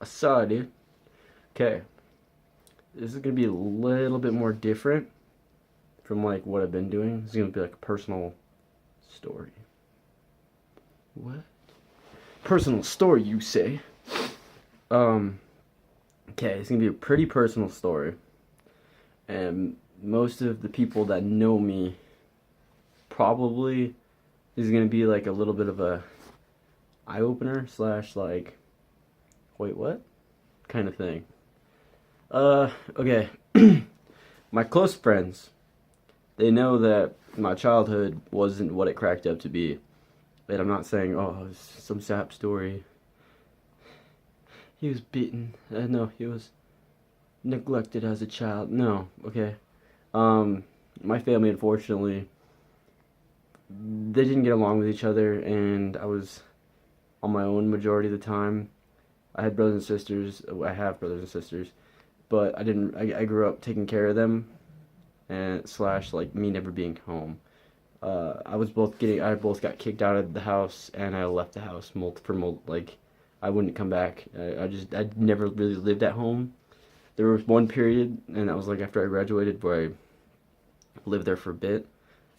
I saw it, dude. Okay, this is gonna be a little bit more different from like what I've been doing. It's gonna be like a personal story. What? Personal story, you say? Um, okay, it's gonna be a pretty personal story, and most of the people that know me probably is gonna be like a little bit of a eye opener slash like, wait, what? Kind of thing. Okay. My close friends, they know that my childhood wasn't what it cracked up to be. And I'm not saying, oh, it's some sap story. He was beaten. No, he was neglected as a child. No, okay. Um, my family, unfortunately, they didn't get along with each other, and I was on my own majority of the time. I had brothers and sisters. I have brothers and sisters, but I didn't. I grew up taking care of them, and slash like me never being home. I both got kicked out of the house, and I left the house like I wouldn't come back. I never really lived at home. There was one period, and that was like after I graduated, where I lived there for a bit,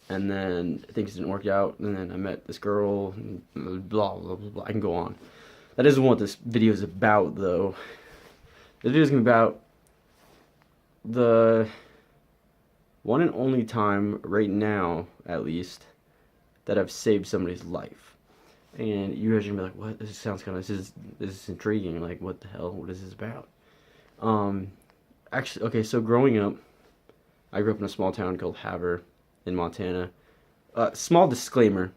and then things didn't work out, and then I met this girl, and blah blah blah blah. I can go on. That isn't what this video is about, though. This video is gonna be about the one and only time right now, at least, that I've saved somebody's life. And you guys are gonna be like, "What? This sounds kind of this is intriguing. Like, what the hell? What is this about?" Um, Actually, okay. So growing up, I grew up in a small town called Havre in Montana. Small disclaimer: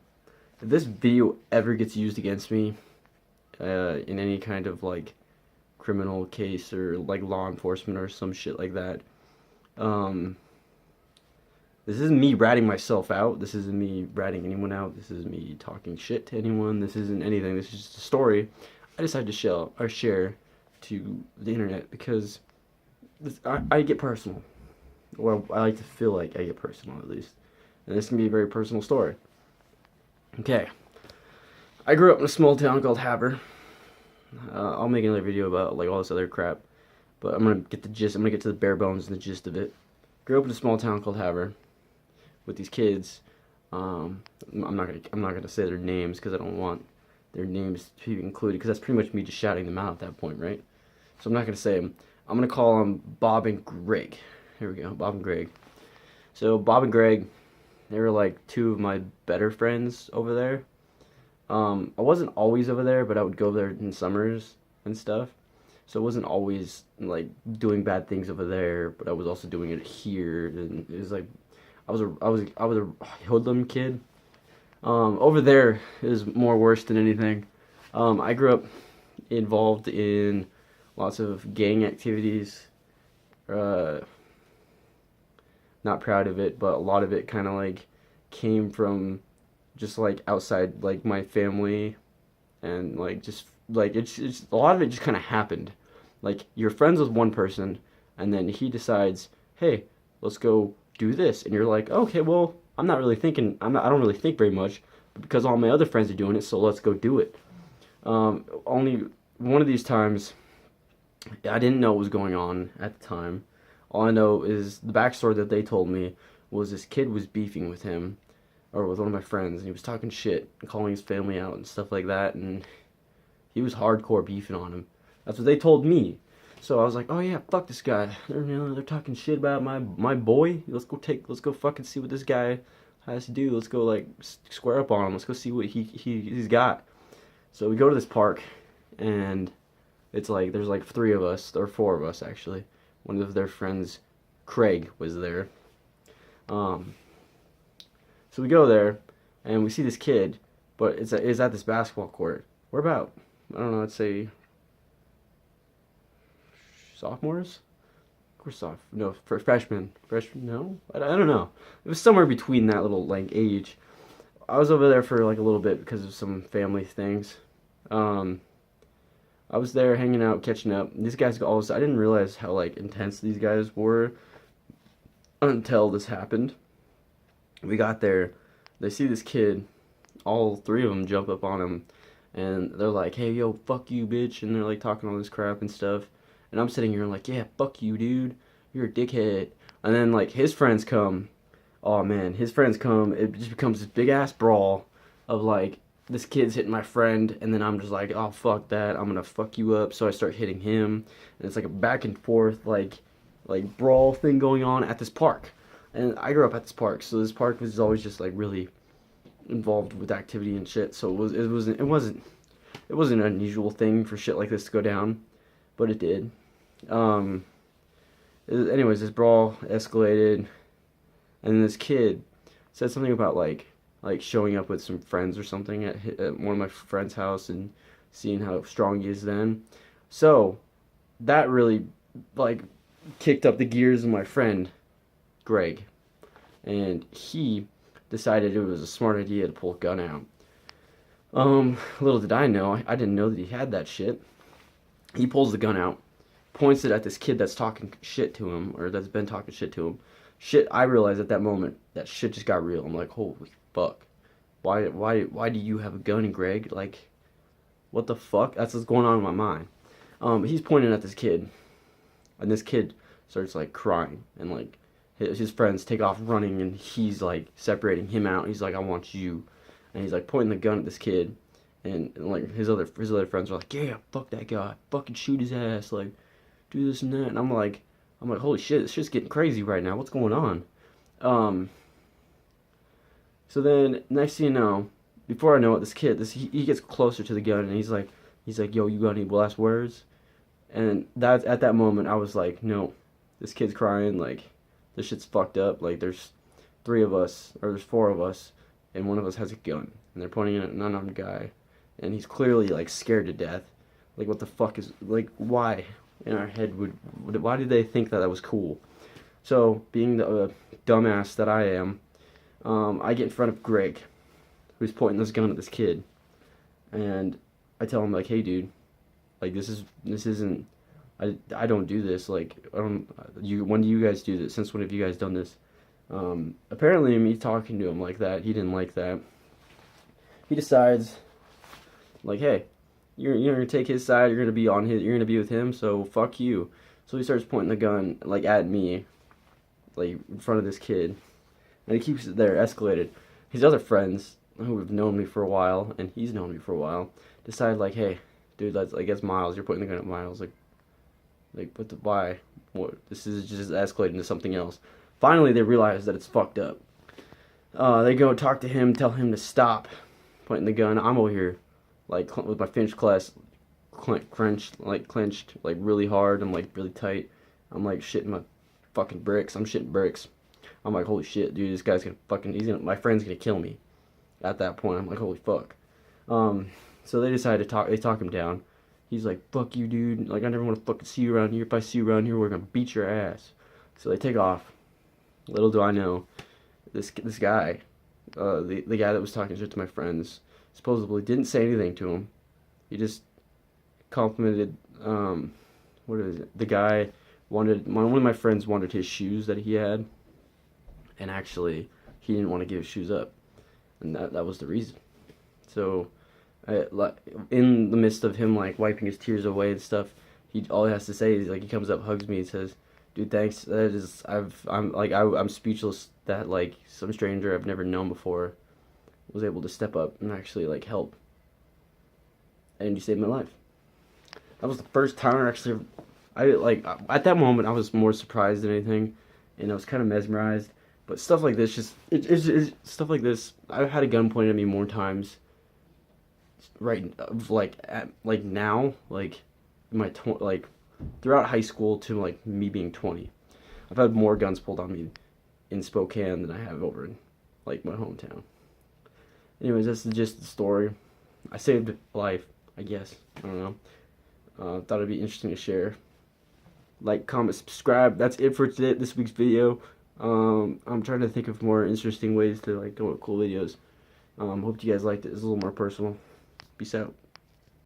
if this video ever gets used against me, in any kind of like criminal case or like law enforcement or some shit like that, um, this isn't me ratting myself out. This isn't me ratting anyone out. This isn't me talking shit to anyone. This isn't anything. This is just a story I decided to share to the internet because I get personal. Or I like to feel like I get personal at least. And this can be a very personal story. Okay. I grew up in a small town called Havre. I'll make another video about like all this other crap. But I'm gonna get the gist. I'm gonna get to the bare bones and the gist of it. Grew up in a small town called Havre with these kids. I'm not gonna say their names because I don't want their names to be included because that's pretty much me just shouting them out at that point, right? So I'm not gonna say them. I'm gonna call them Bob and Greg. Here we go, Bob and Greg. So Bob and Greg, they were like two of my better friends over there. I wasn't always over there, but I would go there in summers and stuff. So it wasn't always like doing bad things over there, but I was also doing it here, and it was like I was a hoodlum kid. Over there is more worse than anything. I grew up involved in lots of gang activities. Uh, Not proud of it, but a lot of it kind of like came from just like outside like my family, and like just like it's a lot of it just kind of happened. Like you're friends with one person, and then he decides, hey, let's go do this, and you're like, okay, well, I don't really think very much, but because all my other friends are doing it, so let's go do it. Only one of these times, I didn't know what was going on at the time. All I know is the backstory that they told me was this kid was beefing with him, or with one of my friends, and he was talking shit, and calling his family out and stuff like that, and he was hardcore beefing on him. That's what they told me. So I was like, oh yeah, fuck this guy. They're talking shit about my boy. Let's go fucking see what this guy has to do. Let's go like square up on him. Let's go see what he's got. So we go to this park, and it's like there's like three of us, or four of us actually. One of their friends, Craig, was there. So we go there, and we see this kid, but it's at this basketball court. We're about, I don't know, I'd say sophomores? We're no, freshmen. No? I don't know. It was somewhere between that little, like, age. I was over there for, like, a little bit because of some family things. I was there hanging out, catching up. These guys I didn't realize how, like, intense these guys were until this happened. We got there. They see this kid. All three of them jump up on him and they're like, "Hey, yo, fuck you, bitch," and they're like talking all this crap and stuff, and I'm sitting here like, "Yeah, fuck you, dude, you're a dickhead," and then like his friends come. Oh man, his friends come. It just becomes this big ass brawl of like this kid's hitting my friend, and then I'm just like, oh fuck that, I'm gonna fuck you up. So I start hitting him, and it's like a back and forth like brawl thing going on at this park. And I grew up at this park, so this park was always just like really involved with activity and shit. So it wasn't an unusual thing for shit like this to go down, but it did. Um, Anyways, this brawl escalated, and this kid said something about like showing up with some friends or something at one of my friend's house and seeing how strong he is then. So that really like kicked up the gears of my friend Greg, and he decided it was a smart idea to pull a gun out. Little did I know, I didn't know that he had that shit. He pulls the gun out, points it at this kid that's talking shit to him, or that's been talking shit to him. Shit, I realized at that moment that shit just got real. I'm like, holy fuck. Why do you have a gun, Greg? Like, what the fuck? That's what's going on in my mind. He's pointing at this kid, and this kid starts like crying, and like his friends take off running, and he's like separating him out. He's like, I want you, and he's like pointing the gun at this kid, and like his other friends are like, yeah, fuck that guy, fucking shoot his ass, like do this and that. And I'm like, holy shit, it's just getting crazy right now. What's going on? So then next thing you know, before I know it, this kid, he gets closer to the gun, and he's like, yo, you got any last words? And that's at that moment I was like, no, this kid's crying, like this shit's fucked up. Like there's three of us, or there's four of us, and one of us has a gun, and they're pointing it at an unarmed guy, and he's clearly like scared to death. Like what the fuck is, like, why in our head why did they think that was cool? So being the dumbass that I am, I get in front of Greg, who's pointing this gun at this kid, and I tell him like, hey dude, like this isn't, I don't do this, like I don't, when do you guys do this? Since when have you guys done this? Apparently me talking to him like that, he didn't like that. He decides like, hey, you're gonna take his side, you're gonna be with him, so fuck you. So he starts pointing the gun like at me, like in front of this kid, and he keeps it there, escalated. His other friends, who have known me for a while, and he's known me for a while, decide like, hey, dude, that's Miles. You're pointing the gun at Miles. Like why? What? This is just escalating to something else. Finally, they realize that it's fucked up. They go talk to him, tell him to stop pointing the gun. I'm over here, like with my fingers clenched, like really hard. I'm like really tight. I'm like shitting my fucking bricks. I'm shitting bricks. I'm like, holy shit, dude, this guy's my friend's gonna kill me. At that point, I'm like, holy fuck. So they decide to talk him down. He's like, fuck you, dude. Like, I never want to fucking see you around here. If I see you around here, we're gonna beat your ass. So they take off. Little do I know, this guy, the guy that was talking shit to my friends, supposedly didn't say anything to him. He just complimented, what is it? The guy one of my friends wanted his shoes that he had, and actually he didn't want to give his shoes up, and that was the reason. So, in the midst of him like wiping his tears away and stuff, all he has to say is like, he comes up, hugs me, and says, dude, thanks. I'm speechless that like some stranger I've never known before was able to step up and actually like help, and you saved my life. That was the first time at that moment I was more surprised than anything, and I was kind of mesmerized. But stuff like this, it's stuff like this. I've had a gun pointed at me more times. Right, like now, like throughout high school to like me being 20, I've had more guns pulled on me in Spokane than I have over in like my hometown. Anyways, that's just the story. I saved a life, I guess. I don't know. Thought it'd be interesting to share. Like, comment, subscribe. That's it for today. This week's video. I'm trying to think of more interesting ways to like go with cool videos. Hope you guys liked it. It's a little more personal. Peace out.